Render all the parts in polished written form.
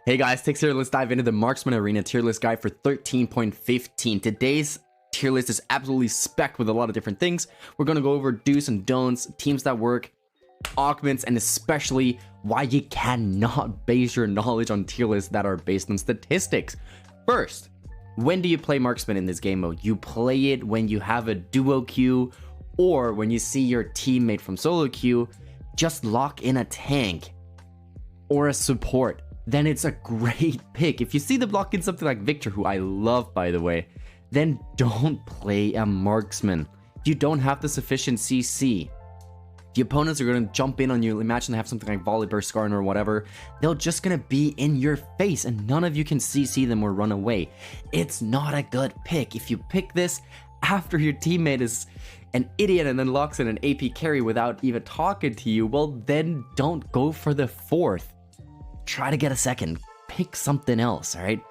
Hey guys, Tickzz here. Let's dive into the Marksman Arena tier list guide for 13.15. Today's tier list is absolutely specced with a lot of different things. We're going to go over do's and don'ts, teams that work, augments, and especially why you cannot base your knowledge on tier lists that are based on statistics. First, when do you play Marksman in this game mode? You play it when you have a duo queue or when you see your teammate from solo queue just lock in a tank or a support. Then it's a great pick. If you see them lock in something like Victor, who I love by the way, then don't play a Marksman. You don't have the sufficient CC. The opponents are going to jump in on you. Imagine they have something like Volibear, Skarn, or whatever. They're just going to be in your face and none of you can CC them or run away. It's not a good pick. If you pick this after your teammate is an idiot and then locks in an AP carry without even talking to you, well then don't go for the fourth. Try to get a second. Pick something else, alright?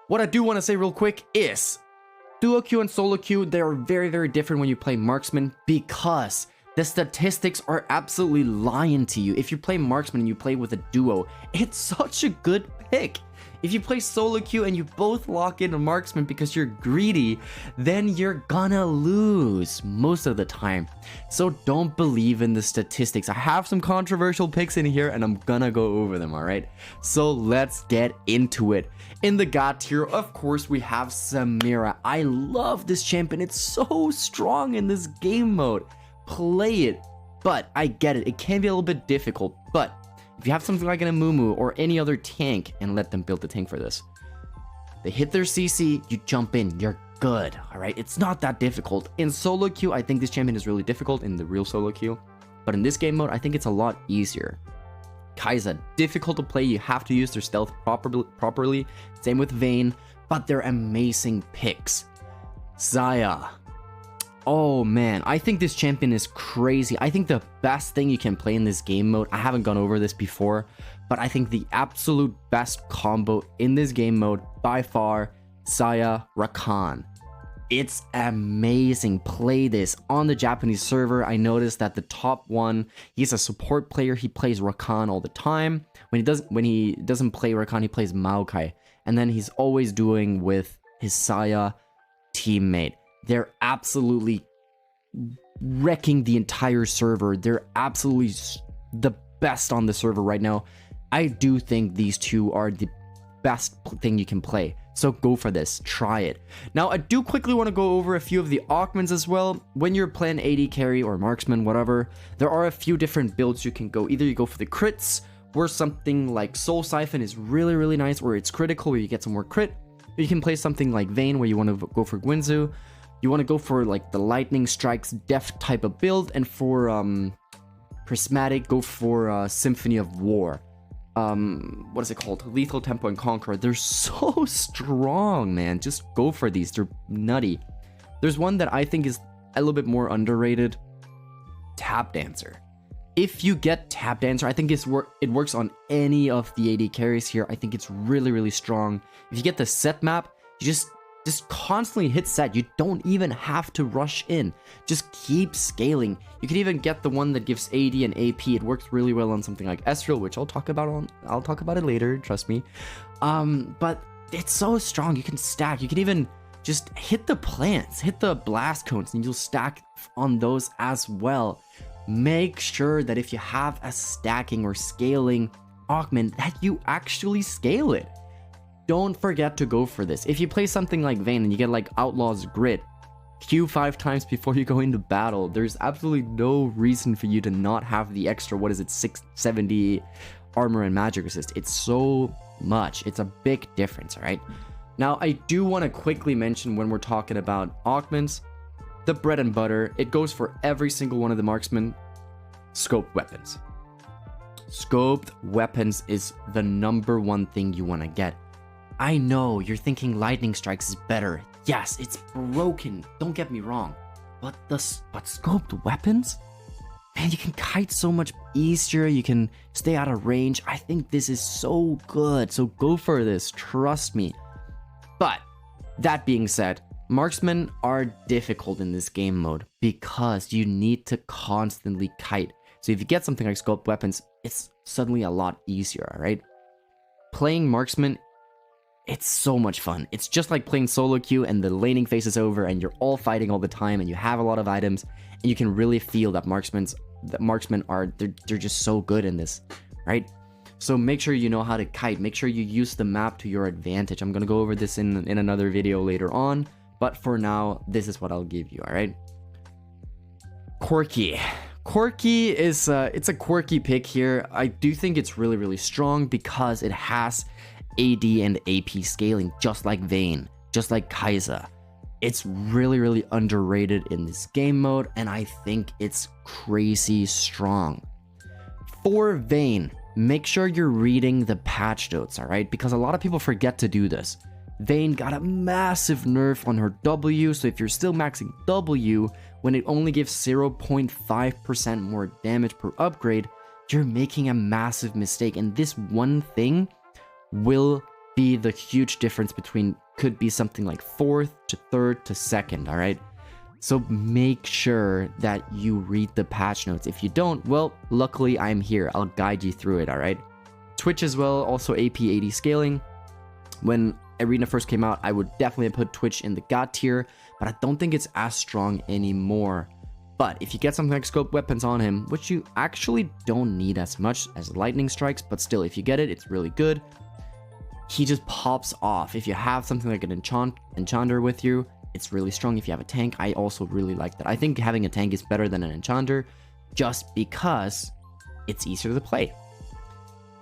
What I do want to say real quick is duo queue and solo queue, they are very, very different when you play Marksman because the statistics are absolutely lying to you. If you play Marksman and you play with a duo, it's such a good pick. If you play solo queue and you both lock in a Marksman because you're greedy, then you're gonna lose most of the time. So don't believe in the statistics. I have some controversial picks in here and I'm gonna go over them, alright? So let's get into it. In the God tier, of course, we have Samira. I love this champion. It's so strong in this game mode. Play it, but I get it. It can be a little bit difficult, but if you have something like an Amumu or any other tank, and let them build the tank for this, they hit their CC, you jump in, you're good, alright? It's not that difficult. In solo queue, I think this champion is really difficult in the real solo queue, but in this game mode, I think it's a lot easier. Kai'Sa, difficult to play, you have to use their stealth properly. Same with Vayne, but they're amazing picks. Xayah. Oh man, I think this champion is crazy. I think the best thing you can play in this game mode, I haven't gone over this before, but I think the absolute best combo in this game mode, by far, Xayah Rakan. It's amazing. Play this on the Japanese server. I noticed that the top one, he's a support player. He plays Rakan all the time. When he doesn't play Rakan, he plays Maokai. And then he's always doing with his Xayah teammate. They're absolutely wrecking the entire server. They're absolutely the best on the server right now. I do think these two are the best thing you can play. So go for this. Try it. Now, I do quickly want to go over a few of the augments as well. When you're playing AD carry or Marksman, whatever, there are a few different builds you can go. Either you go for the crits, where something like Soul Siphon is really, really nice, where it's critical, where you get some more crit. You can play something like Vayne, where you want to go for Guinzu. You want to go for like the lightning strikes def type of build, and for prismatic, go for Symphony of War. What is it called? Lethal Tempo and Conqueror. They're so strong, man. Just go for these. They're nutty. There's one that I think is a little bit more underrated. Tap Dancer. If you get Tap Dancer, I think it works on any of the AD carries here. I think it's really, really strong. If you get the set map, you just constantly hit set. You don't even have to rush in. Just keep scaling. You can even get the one that gives AD and AP. It works really well on something like Ezreal, which I'll talk about it later, trust me. But it's so strong. You can stack. You can even just hit the plants, hit the blast cones, and you'll stack on those as well. Make sure that if you have a stacking or scaling augment, that you actually scale it. Don't forget to go for this. If you play something like Vayne and you get like Outlaw's Grit, Q 5 times before you go into battle, there's absolutely no reason for you to not have the extra, 670 armor and magic resist. It's so much. It's a big difference, alright? Now, I do want to quickly mention when we're talking about augments, the bread and butter, it goes for every single one of the Marksman, scoped weapons. Scoped weapons is the #1 thing you want to get. I know, you're thinking lightning strikes is better. Yes, it's broken, don't get me wrong. But scoped weapons? Man, you can kite so much easier, you can stay out of range. I think this is so good, so go for this, trust me. But, that being said, Marksmen are difficult in this game mode because you need to constantly kite. So if you get something like scoped weapons, it's suddenly a lot easier, alright? playing Marksman, it's so much fun. It's just like playing solo queue and the laning phase is over and you're all fighting all the time and you have a lot of items and you can really feel that marksmen are they're just so good in this, right? So make sure you know how to kite. Make sure you use the map to your advantage. I'm gonna go over this in another video later on, but for now, this is what I'll give you, all right? Quirky. Quirky is it's a quirky pick here. I do think it's really, really strong because it has AD and AP scaling, just like Vayne, just like Kai'Sa. It's really, really underrated in this game mode, and I think it's crazy strong. For Vayne, make sure you're reading the patch notes, all right? Because a lot of people forget to do this. Vayne got a massive nerf on her W, so if you're still maxing W, when it only gives 0.5% more damage per upgrade, you're making a massive mistake, and this one thing will be the huge difference between, could be something like 4th to 3rd to 2nd, all right? So make sure that you read the patch notes. If you don't, well, luckily I'm here. I'll guide you through it, all right? Twitch as well, also AP AD scaling. When Arena first came out, I would definitely put Twitch in the God tier, but I don't think it's as strong anymore. But if you get something like scope weapons on him, which you actually don't need as much as lightning strikes, but still, if you get it, it's really good. He just pops off. If you have something like an enchanter with you, it's really strong. If you have a tank, I also really like that. I think having a tank is better than an enchanter just because it's easier to play.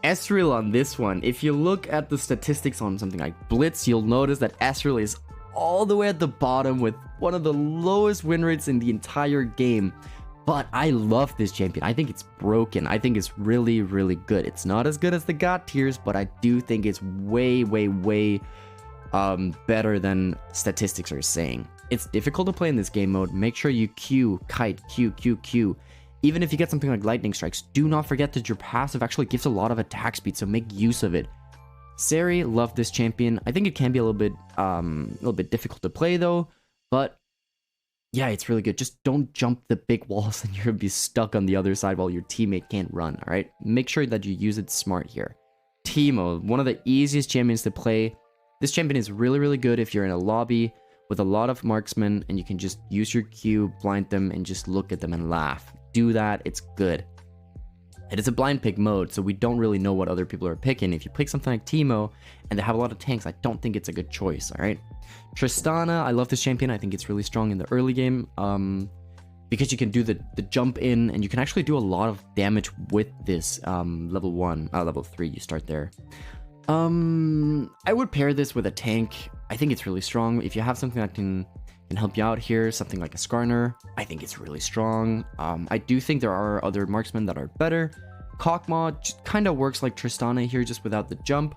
Ezreal on this one, if you look at the statistics on something like Blitz, you'll notice that Ezreal is all the way at the bottom with one of the lowest win rates in the entire game. But I love this champion. I think it's broken. I think it's really, really good. It's not as good as the God tiers, but I do think it's way, way, way better than statistics are saying. It's difficult to play in this game mode. Make sure you Q, kite, Q, Q, Q. Even if you get something like lightning strikes, do not forget that your passive actually gives a lot of attack speed, so make use of it. Seri, love this champion. I think it can be a little bit difficult to play though, but yeah, it's really good. Just don't jump the big walls and you're gonna be stuck on the other side while your teammate can't run, all right? Make sure that you use it smart here. Teemo, one of the easiest champions to play. This champion is really, really good if you're in a lobby with a lot of marksmen and you can just use your Q, blind them, and just look at them and laugh. Do that, it's good. It is a blind pick mode, so we don't really know what other people are picking. If you pick something like Teemo and they have a lot of tanks, I don't think it's a good choice, all right? Tristana, I love this champion. I think it's really strong in the early game because you can do the jump in and you can actually do a lot of damage with this level 3, you start there. I would pair this with a tank. I think it's really strong. If you have something that can help you out here, something like a Skarner, I think it's really strong. I do think there are other marksmen that are better. Kokma kind of works like Tristana here, just without the jump.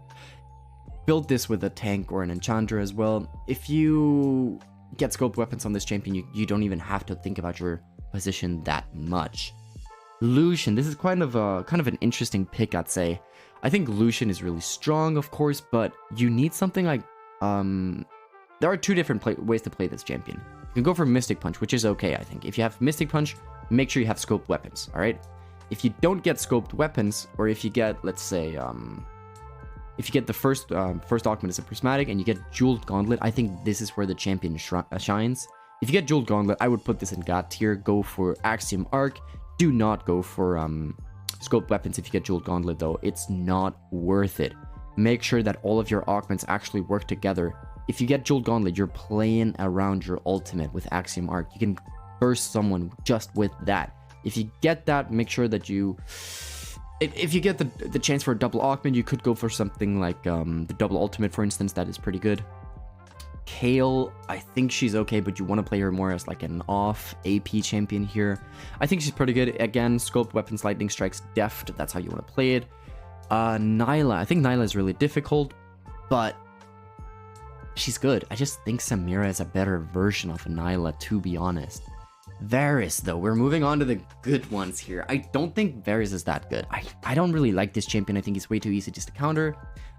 Build this with a tank or an enchanter as well. If you get scoped weapons on this champion, you don't even have to think about your position that much. Lucian, this is kind of an interesting pick, I'd say. I think Lucian is really strong, of course, but you need something like there are two different ways to play this champion. You can go for Mystic Punch, which is okay, I think. If you have Mystic Punch, make sure you have scoped weapons, all right? If you don't get scoped weapons, or if you get, let's say, if you get the first augment as a prismatic and you get Jeweled Gauntlet, I think this is where the champion shines. If you get Jeweled Gauntlet, I would put this in God tier. Go for Axiom Arc. Do not go for scoped weapons if you get Jeweled Gauntlet, though. It's not worth it. Make sure that all of your augments actually work together. If you get Jeweled Gauntlet, you're playing around your ultimate with Axiom Arc. You can burst someone just with that. If you get that, make sure that you... If you get the chance for a double augment, you could go for something like the double ultimate, for instance. That is pretty good. Kale, I think she's okay, but you want to play her more as like an off AP champion here. I think she's pretty good. Again, scoped weapons, lightning strikes, deft. That's how you want to play it. Nyla, I think Nyla is really difficult, but she's good. I just think Samira is a better version of Nyla, to be honest. Varus, though, we're moving on to the good ones here. I don't think Varus is that good. I don't really like this champion. I think he's way too easy just to counter.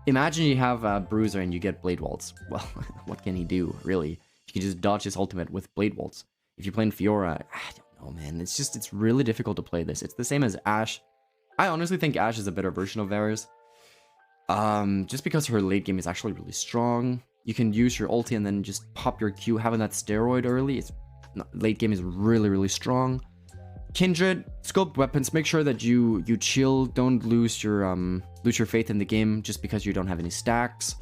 Imagine you have a Bruiser and you get Blade Waltz. Well, what can he do, really? You can just dodge his ultimate with Blade Waltz. If you're playing Fiora, I don't know, man. It's really difficult to play this. It's the same as Ashe. I honestly think Ashe is a better version of Varus. Just because her late game is actually really strong. You can use your ulti and then just pop your Q. Having that steroid early, late game is really, really strong. Kindred, scoped weapons. Make sure that you chill. Don't lose your faith in the game just because you don't have any stacks.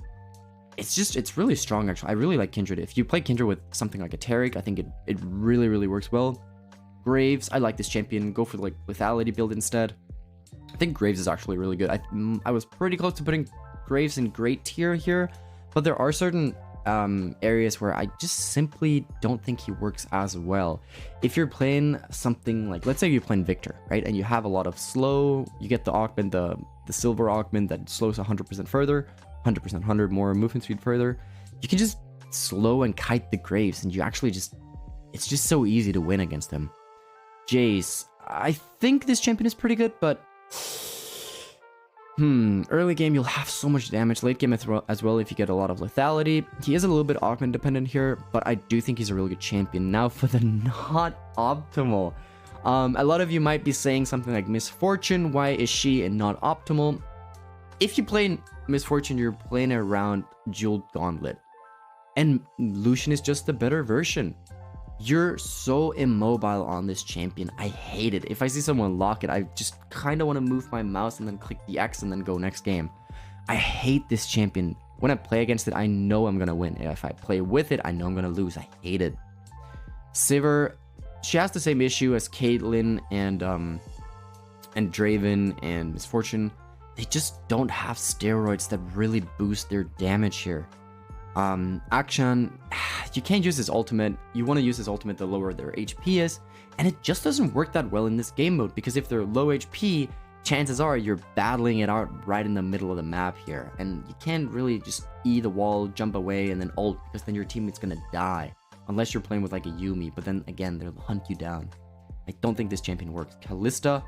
It's really strong actually. I really like Kindred. If you play Kindred with something like a Taric, I think it really, really works well. Graves, I like this champion. Go for like lethality build instead. I think Graves is actually really good. I was pretty close to putting Graves in great tier here, but there are certain areas where I just simply don't think he works as well. If you're playing something like, let's say you're playing Victor, right? And you have a lot of slow, you get the augment, the silver augment that slows 100% further, 100%, 100 more movement speed further. You can just slow and kite the Graves and you actually it's just so easy to win against him. Jace, I think this champion is pretty good, but early game you'll have so much damage. Late game as well if you get a lot of lethality. He is a little bit augment dependent here, but I do think he's a really good champion. Now for the not optimal. A lot of you might be saying something like Misfortune. Why is she and not optimal? If you play Misfortune, you're playing around Jeweled Gauntlet, and Lucian is just the better version. You're so immobile on this champion. I hate it. If I see someone lock it, I just kind of want to move my mouse and then click the X and then go next game. I hate this champion. When I play against it, I know I'm going to win. If I play with it, I know I'm going to lose. I hate it. Sivir, she has the same issue as Caitlyn and Draven and Misfortune. They just don't have steroids that really boost their damage here. Akshan, you can't use his ultimate. You want to use his ultimate the lower their HP is, and it just doesn't work that well in this game mode, because if they're low HP, chances are you're battling it out right in the middle of the map here, and you can't really just E the wall, jump away, and then ult, because then your teammate's gonna die, unless you're playing with like a Yumi, but then again, they'll hunt you down. I don't think this champion works. Kalista,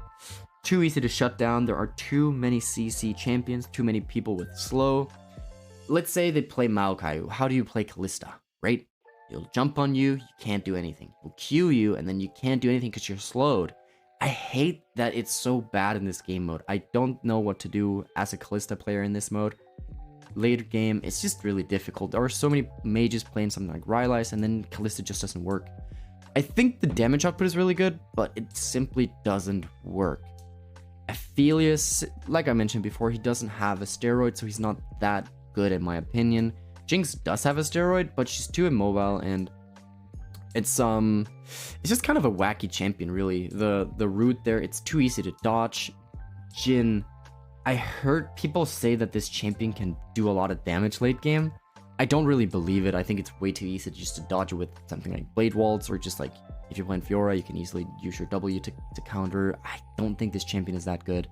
too easy to shut down. There are too many CC champions, too many people with slow. Let's say they play Maokai. How do you play Kalista, right? He'll jump on you, you can't do anything. He'll Q you, and then you can't do anything because you're slowed. I hate that it's so bad in this game mode. I don't know what to do as a Kalista player in this mode. Later game, it's just really difficult. There are so many mages playing something like Rylai's, and then Kalista just doesn't work. I think the damage output is really good, but it simply doesn't work. Aphelios, like I mentioned before, he doesn't have a steroid, so he's not that good in my opinion. Jinx does have a steroid, but she's too immobile, and it's just kind of a wacky champion, really. The route there, it's too easy to dodge. Jhin, I heard people say that this champion can do a lot of damage late game. I don't really believe it. I think it's way too easy just to dodge it with something like Blade Waltz, or just like if you're playing Fiora, you can easily use your W to counter. I don't think this champion is that good.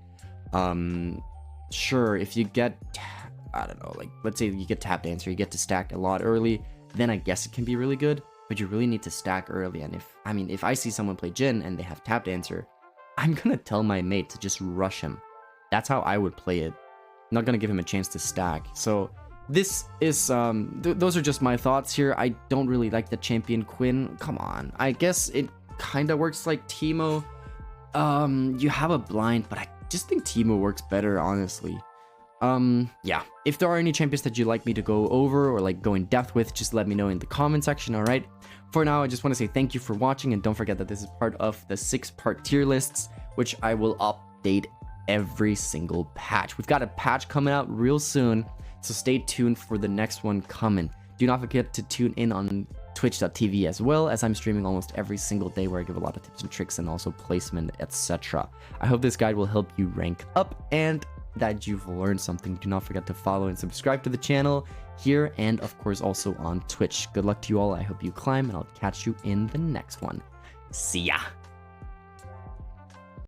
Sure, if you get, I don't know, like let's say you get Tap Dancer, you get to stack a lot early, then I guess it can be really good, but you really need to stack early. And if I see someone play Jhin and they have Tap Dancer, I'm gonna tell my mate to just rush him. That's how I would play it. I'm not gonna give him a chance to stack. So this is those are just my thoughts here. I don't really like the champion Quinn. Come on, I guess it kind of works like Teemo. You have a blind, but I just think Teemo works better, honestly. Yeah, if there are any champions that you'd like me to go over or like go in depth with, just let me know in the comment section. All right, for now I just want to say thank you for watching, and don't forget that this is part of the 6-part tier lists, which I will update every single patch. We've got a patch coming out real soon, so stay tuned for the next one coming. Do not forget to tune in on twitch.tv as well, as I'm streaming almost every single day, where I give a lot of tips and tricks and also placement, etc. I hope this guide will help you rank up and that you've learned something. Do not forget to follow and subscribe to the channel here, and of course also on Twitch. Good luck to you all. I hope you climb, and I'll catch you in the next one. See ya!